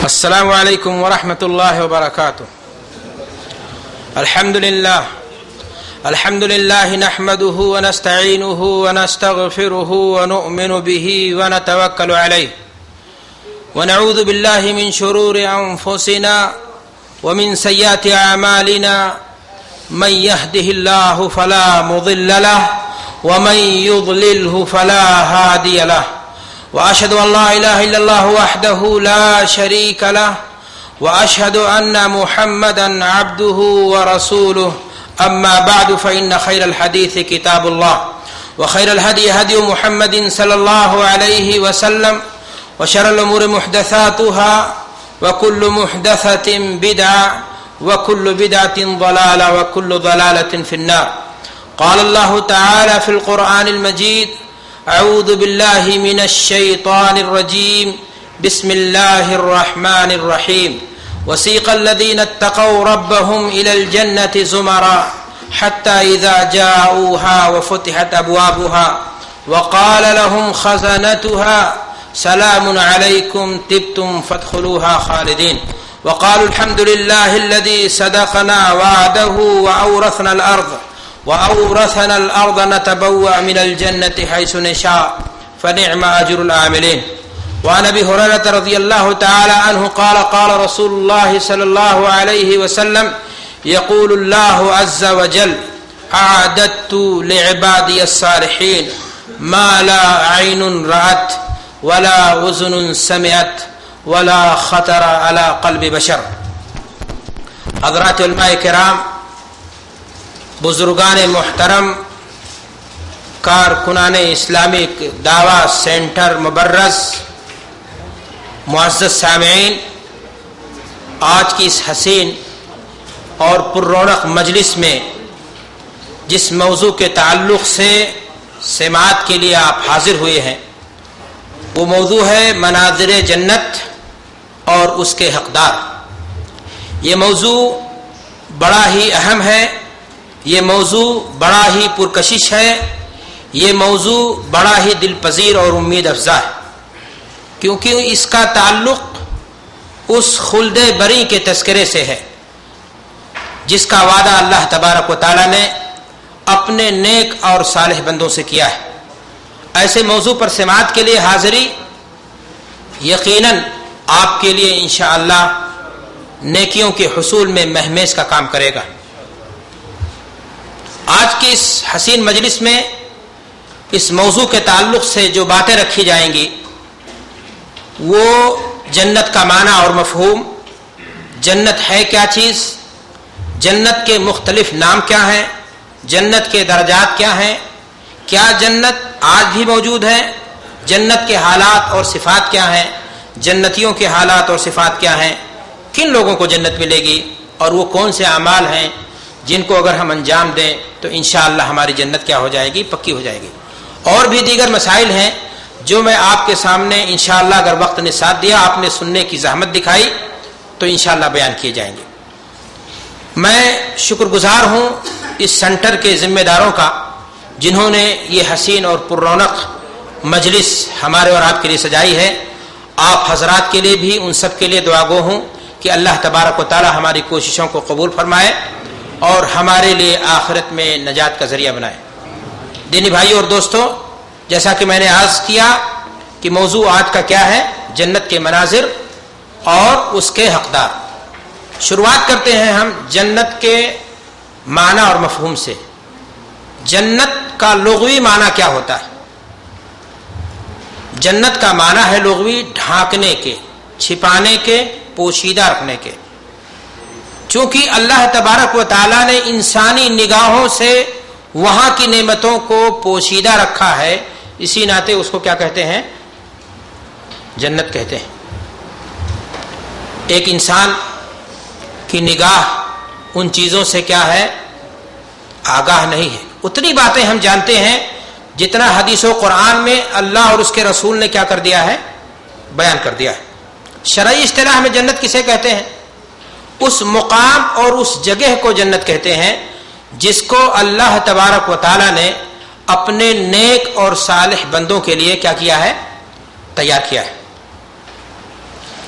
السلام علیکم ورحمۃ اللہ وبرکاتہ. الحمد لله نحمده ونستعينه ونستغفره ونؤمن به ونتوكل عليه ونعوذ بالله من شرور أنفسنا ومن سيئات أعمالنا من يهده الله فلا مضل له ومن يضلله فلا هادي له وأشهد أن لا إله إلا الله وحده لا شريك له وأشهد أن محمدا عبده ورسوله. أما بعد فإن خير الحديث كتاب الله وخير الهدي هدي محمد صلى الله عليه وسلم وشر الأمور محدثاتها وكل محدثة بدعة وكل بدعة ضلالة وكل ضلالة في النار. قال الله تعالى في القرآن المجيد: أعوذ بالله من الشيطان الرجيم بسم الله الرحمن الرحيم. وسيق الذين اتقوا ربهم إلى الجنة زمرا حتى إذا جاءوها وفتحت أبوابها وقال لهم خزنتها سلام عليكم طبتم فادخلوها خالدين وقالوا الحمد لله الذي صدقنا وعده وأورثنا الأرض نتبوأ من الجنة حيث نشاء فنعم أجر العاملين. وعن أبي هريرة رضي الله تعالى عنه قال قال رسول الله صلى الله عليه وسلم: يقول الله عز وجل: أعددت لعبادي الصالحين ما لا عين رأت ولا أذن سمعت ولا خطر على قلب بشر. حضرات علماء کرام، بزرگان محترم، کارکنان اسلامک دعوی سینٹر مبرز، معزز سامعین، آج کی اس حسین اور پر رونق مجلس میں جس موضوع کے تعلق سے سماعت کے لیے آپ حاضر ہوئے ہیں وہ موضوع ہے مناظر جنت اور اس کے حقدار. یہ موضوع بڑا ہی اہم ہے، یہ موضوع بڑا ہی پرکشش ہے، یہ موضوع بڑا ہی دل پذیر اور امید افزا ہے، کیونکہ اس کا تعلق اس خلد بری کے تذکرے سے ہے جس کا وعدہ اللہ تبارک و تعالی نے اپنے نیک اور صالح بندوں سے کیا ہے. ایسے موضوع پر سماعت کے لیے حاضری یقیناً آپ کے لیے انشاءاللہ نیکیوں کے حصول میں مہمیز کا کام کرے گا. آج کی اس حسین مجلس میں اس موضوع کے تعلق سے جو باتیں رکھی جائیں گی وہ جنت کا معنی اور مفہوم، جنت ہے کیا چیز، جنت کے مختلف نام کیا ہیں، جنت کے درجات کیا ہیں، کیا جنت آج بھی موجود ہے، جنت کے حالات اور صفات کیا ہیں، جنتیوں کے حالات اور صفات کیا ہیں، کن لوگوں کو جنت ملے گی اور وہ کون سے اعمال ہیں جن کو اگر ہم انجام دیں تو انشاءاللہ ہماری جنت کیا ہو جائے گی، پکی ہو جائے گی. اور بھی دیگر مسائل ہیں جو میں آپ کے سامنے انشاءاللہ اگر وقت نے ساتھ دیا، آپ نے سننے کی زحمت دکھائی تو انشاءاللہ بیان کیے جائیں گے. میں شکر گزار ہوں اس سینٹر کے ذمہ داروں کا جنہوں نے یہ حسین اور پر رونق مجلس ہمارے اور آپ کے لیے سجائی ہے. آپ حضرات کے لیے بھی ان سب کے لیے دعا گو ہوں کہ اللہ تبارک و تعالی ہماری کوششوں کو قبول فرمائے اور ہمارے لیے آخرت میں نجات کا ذریعہ بنائے. دینی بھائیوں اور دوستوں، جیسا کہ میں نے عرض کیا کہ موضوع آج کا کیا ہے، جنت کے مناظر اور اس کے حقدار. شروعات کرتے ہیں ہم جنت کے معنی اور مفہوم سے. جنت کا لغوی معنی کیا ہوتا ہے؟ جنت کا معنی ہے لغوی ڈھانکنے کے، چھپانے کے، پوشیدہ رکھنے کے. چونکہ اللہ تبارک و تعالی نے انسانی نگاہوں سے وہاں کی نعمتوں کو پوشیدہ رکھا ہے، اسی ناطے اس کو کیا کہتے ہیں؟ جنت کہتے ہیں. ایک انسان کی نگاہ ان چیزوں سے کیا ہے؟ آگاہ نہیں ہے. اتنی باتیں ہم جانتے ہیں جتنا حدیث و قرآن میں اللہ اور اس کے رسول نے کیا کر دیا ہے؟ بیان کر دیا ہے. شرعی اصطلاح میں جنت کسے کہتے ہیں؟ اس مقام اور اس جگہ کو جنت کہتے ہیں جس کو اللہ تبارک و تعالی نے اپنے نیک اور صالح بندوں کے لیے کیا کیا ہے؟ تیار کیا ہے.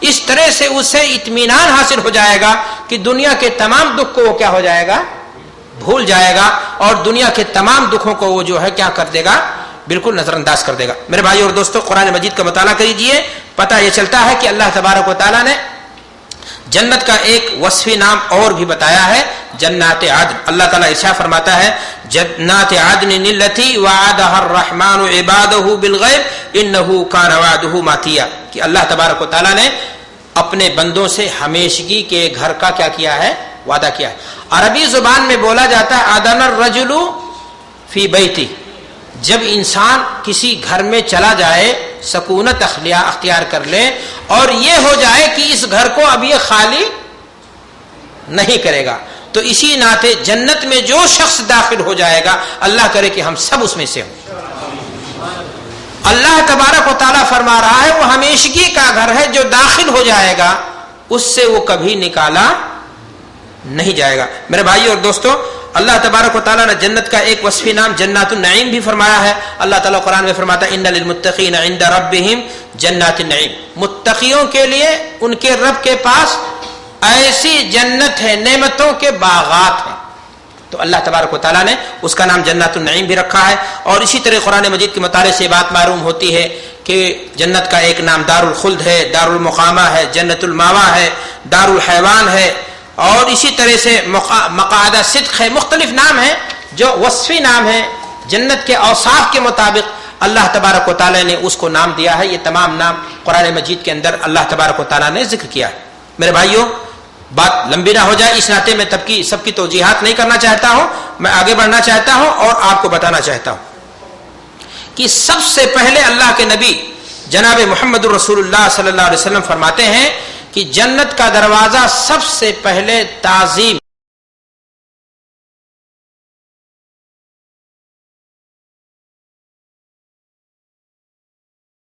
اس طرح سے اسے اطمینان حاصل ہو جائے گا کہ دنیا کے تمام دکھ کو وہ کیا ہو جائے گا، بھول جائے گا، اور دنیا کے تمام دکھوں کو وہ جو ہے کیا کر دے گا، بالکل نظر انداز کر دے گا۔ میرے بھائی اور دوستو، قرآن مجید کا مطالعہ کیجئے، پتہ یہ چلتا ہے کہ اللہ تبارک و تعالیٰ نے جنت کا ایک وصفی نام اور بھی بتایا ہے، جنات عدن۔ اللہ تعالیٰ ارشاد فرماتا ہے جنات عدن التي وعدها الرحمن عباده بالغیب انه كان وعده ماتیا، کہ اللہ تبارک و تعالیٰ نے اپنے بندوں سے ہمیشگی کے گھر کا کیا کیا ہے، وعدہ کیا ہے۔ عربی زبان میں بولا جاتا ہے آدن الرجل فی بیتی، جب انسان کسی گھر میں چلا جائے، سکونت اختیار کر لے، اور یہ ہو جائے کہ اس گھر کو اب یہ خالی نہیں کرے گا، تو اسی ناطے جنت میں جو شخص داخل ہو جائے گا، اللہ کرے کہ ہم سب اس میں سے ہوں۔ اللہ تبارک و تعالیٰ فرما رہا ہے وہ ہمیشگی کا گھر ہے، جو داخل ہو جائے گا اس سے وہ کبھی نکالا نہیں جائے گا۔ میرے بھائی اور دوستو، اللہ تبارک و تعالیٰ نے جنت کا ایک وصفی نام جنات النعیم بھی فرمایا ہے۔ اللہ تعالیٰ قرآن میں فرماتا ہے ان للمتقین عند ربہم جنات النعیم، متقیوں کے لیے ان کے رب کے پاس ایسی جنت ہے، نعمتوں کے باغات ہیں۔ تو اللہ تبارک و تعالیٰ نے اس کا نام جنات النعیم بھی رکھا ہے۔ اور اسی طرح قرآن مجید کے مطالعے سے بات معلوم ہوتی ہے کہ جنت کا ایک نام دار الخلد ہے، دار المقامہ ہے، جنت الماوا ہے، دار الحیوان ہے، اور اسی طرح سے مقعد صدق ہے۔ مختلف نام ہیں جو وصفی نام ہیں، جنت کے اوصاف کے مطابق اللہ تبارک و تعالیٰ نے اس کو نام دیا ہے۔ یہ تمام نام قرآن مجید کے اندر اللہ تبارک و تعالیٰ نے ذکر کیا ہے۔ میرے بھائیوں، بات لمبی نہ ہو جائے، اس ناطے میں سب کی توجیحات نہیں کرنا چاہتا ہوں، میں آگے بڑھنا چاہتا ہوں اور آپ کو بتانا چاہتا ہوں کہ سب سے پہلے اللہ کے نبی جناب محمد رسول اللہ صلی اللہ علیہ وسلم فرماتے ہیں کہ جنت کا دروازہ سب سے پہلے تعظیم